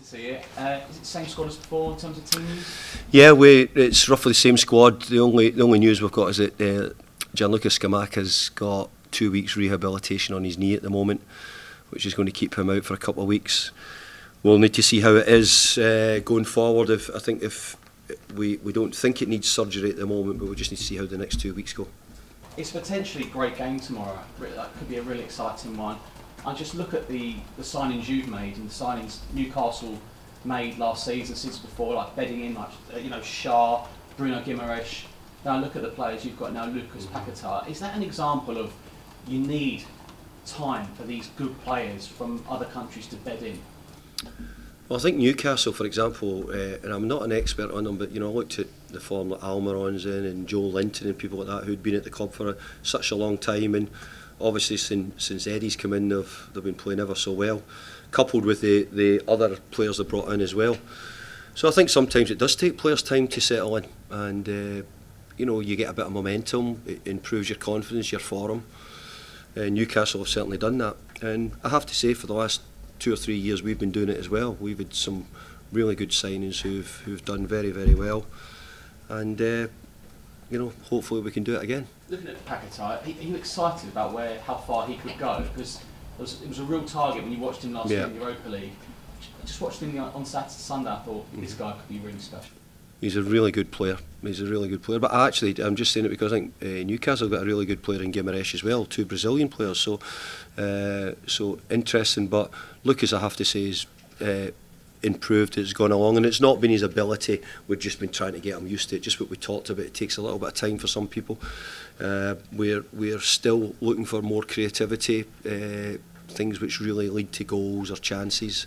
see it. Is it the same squad as before in terms of team news? Yeah, it's roughly the same squad. The only news we've got is that Gianluca Scamacca's got 2 weeks rehabilitation on his knee at the moment, which is going to keep him out for a couple of weeks. We'll need to see how it is going forward. If we don't think it needs surgery at the moment, but we just need to see how the next 2 weeks go. It's potentially a great game tomorrow. That could be a really exciting one. I just look at the signings you've made and the signings Newcastle made last season, since before, like bedding in like Shah, Bruno Guimaraes. Now look at the players you've got now, Lucas Paquetá. Is that an example of you need time for these good players from other countries to bed in? Well, I think Newcastle, for example, and I'm not an expert on them, but I looked at the form that Almiron's in and Joe Linton and people like that who'd been at the club for such a long time, and obviously since Eddie's come in, they've been playing ever so well, coupled with the other players they brought in as well. So I think sometimes it does take players time to settle in, and you get a bit of momentum, it improves your confidence, your form. Newcastle have certainly done that, and I have to say for the last 2 or 3 years we've been doing it as well. We've had some really good signings who've done very, very well, and hopefully we can do it again. Looking at Paquetá, are you excited about how far he could go? Because it was a real target when you watched him last year in the Europa League. I just watched him on Saturday, Sunday. I thought this guy could be really special. He's a really good player. But I'm just saying it because I think Newcastle got a really good player in Guimaraes as well, 2 Brazilian players. So interesting. But Lucas, I have to say, is improved as it's gone along, and it's not been his ability. We've just been trying to get him used to it. Just what we talked about. It takes a little bit of time for some people. We're still looking for more creativity, things which really lead to goals or chances.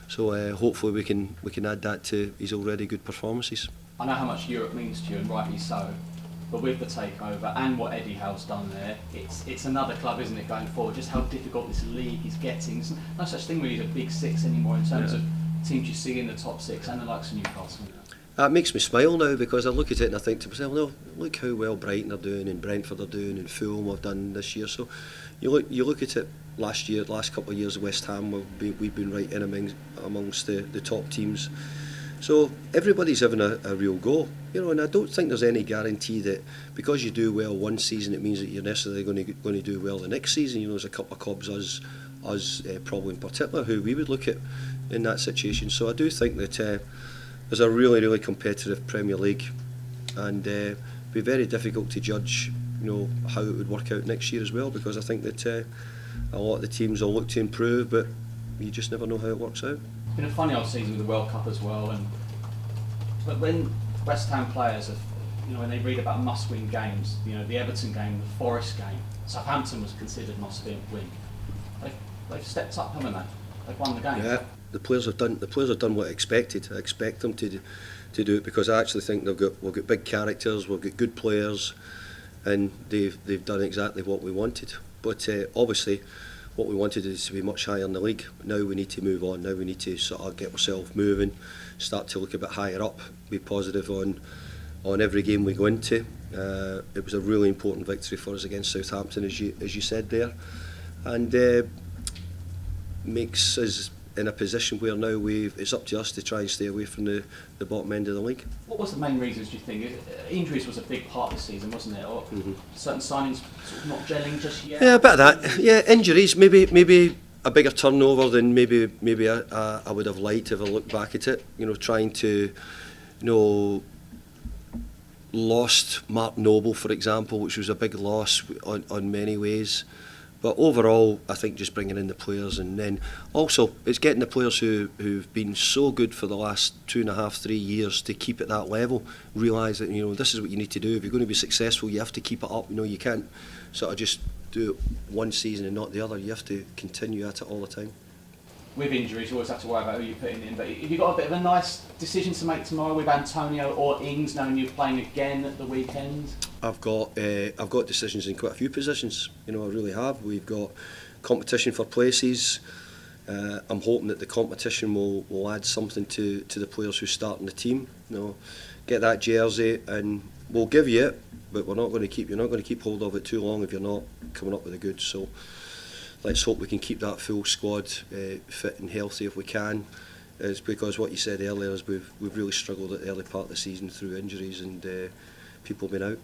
So hopefully we can add that to his already good performances. I know how much Europe means to you, and rightly so. But with the takeover and what Eddie Howe's done there, it's another club, isn't it, going forward? Just how difficult this league is getting. There's no such thing really as a big six anymore in terms of teams you see in the top 6 and the likes of Newcastle. That makes me smile now, because I look at it and I think to myself, no, look how well Brighton are doing and Brentford are doing and Fulham have done this year. So you look at it last year, last couple of years, West Ham, we've been right in amongst the top teams. So everybody's having a real go, and I don't think there's any guarantee that because you do well one season it means that you're necessarily going to do well the next season. There's a couple of clubs, us probably in particular, who we would look at in that situation. So I do think that there's a really, really competitive Premier League, and it'd be very difficult to judge, how it would work out next year as well, because I think that a lot of the teams will look to improve, but you just never know how it works out. It's been a funny old season with the World Cup as well, but when West Ham players have, when they read about must-win games, the Everton game, the Forest game, Southampton was considered must-win. They've stepped up, haven't they? They've won the game. Yeah, the players have done what I expected. I expect them to do it, because I actually think we've got big characters, we've got good players, and they've done exactly what we wanted. But obviously, what we wanted is to be much higher in the league. Now we need to move on. Now we need to sort of get ourselves moving, start to look a bit higher up, be positive on every game we go into. It was a really important victory for us against Southampton, as you said there, and makes us in a position where now it's up to us to try and stay away from the bottom end of the league. What was the main reasons, do you think? Injuries was a big part of the season, wasn't it? Or certain signings sort of not gelling just yet? Yeah, a bit of that. Yeah, injuries, maybe a bigger turnover than maybe I would have liked if I look back at it. Trying to, lost Mark Noble, for example, which was a big loss on many ways. But overall, I think just bringing in the players, and then also it's getting the players who've been so good for the last 2.5, 3 years to keep at that level. Realise that this is what you need to do. If you're going to be successful, you have to keep it up. You can't sort of just do it one season and not the other. You have to continue at it all the time. With injuries, you always have to worry about who you're putting in. But have you got a bit of a nice decision to make tomorrow with Antonio or Ings, knowing you're playing again at the weekend? I've got decisions in quite a few positions. I really have. We've got competition for places. I'm hoping that the competition will add something to the players who start in the team. Get that jersey, and we'll give you it, but you're not going to keep hold of it too long if you're not coming up with the goods. So let's hope we can keep that full squad fit and healthy if we can. is because what you said earlier is we've really struggled at the early part of the season through injuries and people being out.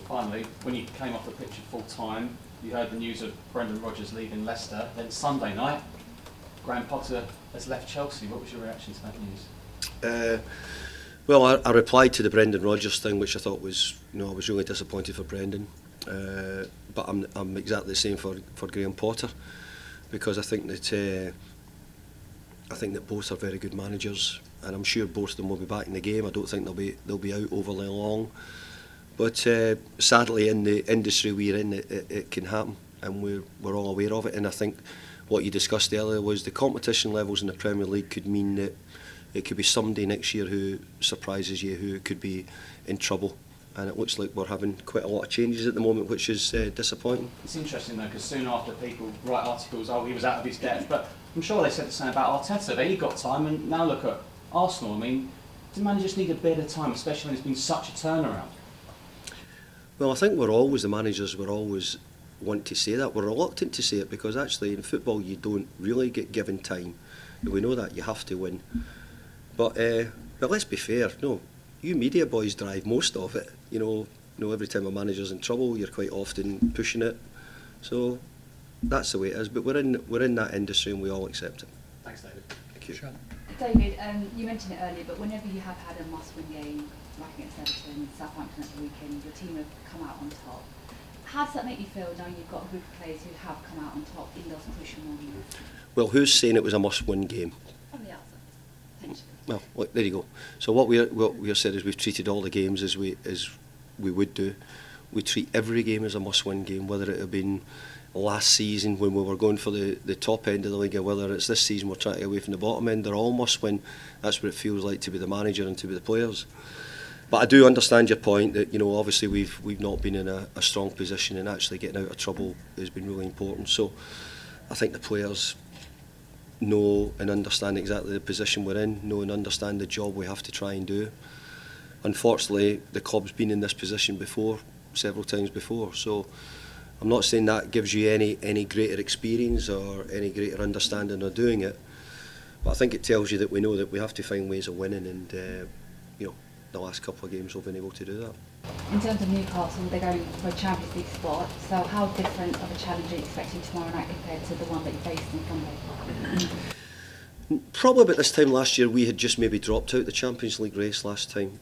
Finally, when you came off the pitch at full time, you heard the news of Brendan Rodgers leaving Leicester. Then Sunday night, Graham Potter has left Chelsea. What was your reaction to that news? Well, I replied to the Brendan Rodgers thing, which I thought was, I was really disappointed for Brendan. But I'm exactly the same for Graham Potter, because I think that both are very good managers, and I'm sure both of them will be back in the game. I don't think they'll be out overly long. But sadly, in the industry we're in, it can happen, and we're all aware of it. And I think what you discussed earlier was the competition levels in the Premier League could mean that it could be somebody next year who surprises you, who could be in trouble. And it looks like we're having quite a lot of changes at the moment, which is disappointing. It's interesting though, because soon after people write articles, he was out of his depth, but I'm sure they said the same about Arteta, but he got time, and now look at Arsenal. I mean, do managers need a bit of time, especially when it's been such a turnaround? Well, I think the managers were always want to say that. We're reluctant to say it because actually in football you don't really get given time. We know that you have to win. But let's be fair, you media boys drive most of it. Every time a manager's in trouble, you're quite often pushing it. So that's the way it is. But we're in that industry and we all accept it. Thanks, David. Thank you. David, you mentioned it earlier, but whenever you have had a must-win game, like against Everton, Southampton at the weekend, your team have come out on top. How does that make you feel now you've got a group of players who have come out on top in those crucial moments? Well, who's saying it was a must-win game? On the outside, potentially. Well, look, there you go. So what we have said is we've treated all the games as we would do. We treat every game as a must-win game, whether it had been last season when we were going for the top end of the league, or whether it's this season we're trying to get away from the bottom end. They're all must-win. That's what it feels like to be the manager and to be the players. But I do understand your point that obviously we've not been in a strong position, and actually getting out of trouble has been really important. So I think the players know and understand exactly the position we're in, know and understand the job we have to try and do. Unfortunately, the club's been in this position before, several times before. So I'm not saying that gives you any greater experience or any greater understanding of doing it, but I think it tells you that we know that we have to find ways of winning, and the last couple of games we've been able to do that. In terms of Newcastle, they're going for a Champions League spot, so how different of a challenge are you expecting tomorrow night compared to the one that you faced on Sunday? Probably about this time last year we had just maybe dropped out the Champions League race this time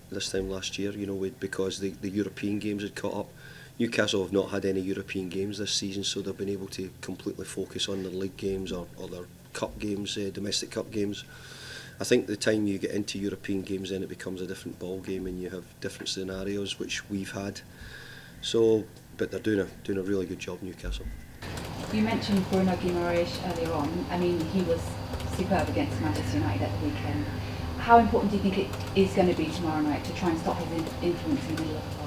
last year, because the European games had caught up. Newcastle have not had any European games this season, so they've been able to completely focus on their league games or their cup games, domestic cup games. I think the time you get into European games, then it becomes a different ball game, and you have different scenarios, which we've had. So, but they're doing a really good job, Newcastle. You mentioned Bruno Guimaraes earlier on. I mean, he was superb against Manchester United at the weekend. How important do you think it is going to be tomorrow night to try and stop his influence in the middle of the park?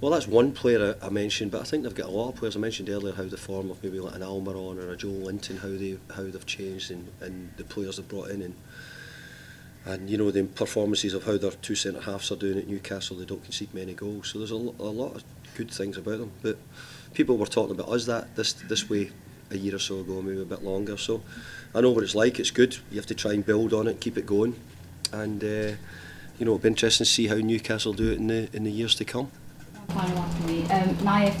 Well, that's one player I mentioned, but I think they've got a lot of players. I mentioned earlier how the form of maybe like an Almiron or a Joe Linton, how they've changed, and the players they've brought in, and the performances of how their two centre halves are doing at Newcastle. They don't concede many goals, so there's a lot of good things about them. But people were talking about us this way a year or so ago, maybe a bit longer. So I know what it's like. It's good. You have to try and build on it, keep it going, and it'll be interesting to see how Newcastle do it in the years to come. Final one for me. Naif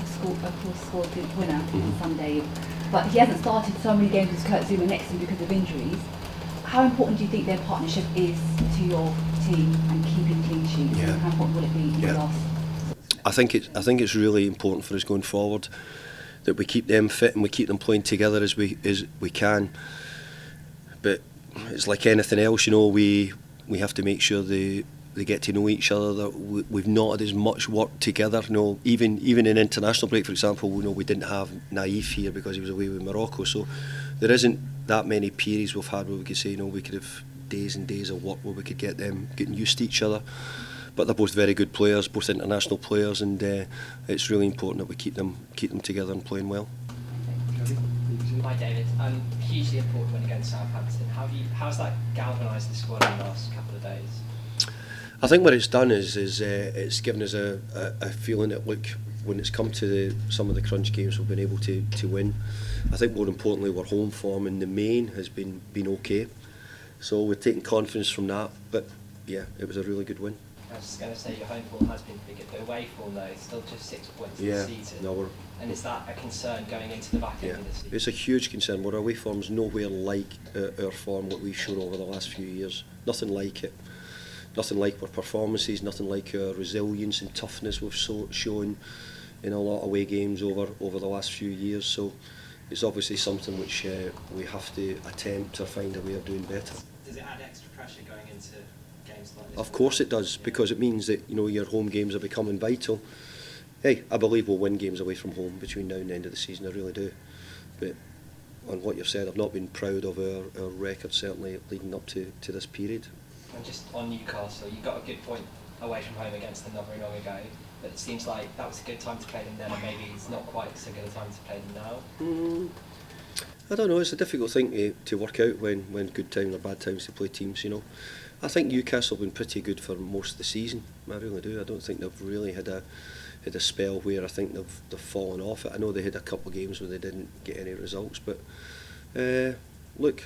scored the winner on Sunday, but he hasn't started so many games with Kurt Zouma next to him because of injuries. How important do you think their partnership is to your team and keeping clean sheets? Yeah. And how important will it be in the last? I think it's really important for us going forward that we keep them fit and we keep them playing together as we can. But it's like anything else, we have to make sure they get to know each other. That we've not had as much work together. Even in international break, for example, we didn't have Naif here because he was away with Morocco. So there isn't that many periods we've had where we could say, we could have days and days of work where we could get them getting used to each other. But they're both very good players, both international players, and it's really important that we keep them together and playing well. Hi David, hugely important when you go to Southampton. How's that galvanised the squad in the last couple of days? I think what it's done is it's given us a feeling that, look, when it's come to some of the crunch games, we've been able to win. I think more importantly, our home form in the main has been okay. So we're taking confidence from that. But yeah, it was a really good win. I was just going to say your home form has been pretty good, but away form though, it's still just 6 points in the season. No, and is that a concern going into the back end of the season? It's a huge concern. Our away form's nowhere like our form, what we've shown over the last few years. Nothing like it. Nothing like our performances, nothing like our resilience and toughness we've shown in a lot of away games over the last few years. So it's obviously something which we have to attempt to find a way of doing better. Does it add extra pressure going into games like this? Of course it does, because it means that your home games are becoming vital. Hey, I believe we'll win games away from home between now and the end of the season, I really do. But on what you've said, I've not been proud of our record, certainly leading up to this period. And just on Newcastle, you got a good point away from home against them not very long ago, but it seems like that was a good time to play them then, and maybe it's not quite so good a time to play them now. I don't know, it's a difficult thing to work out when good times or bad times to play teams, I think Newcastle have been pretty good for most of the season, I really do. I don't think they've really had a spell where I think they've fallen off it. I know they had a couple of games where they didn't get any results, but look,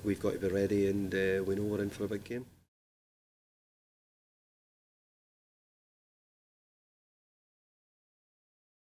we've got to be ready, and we know we're in for a big game.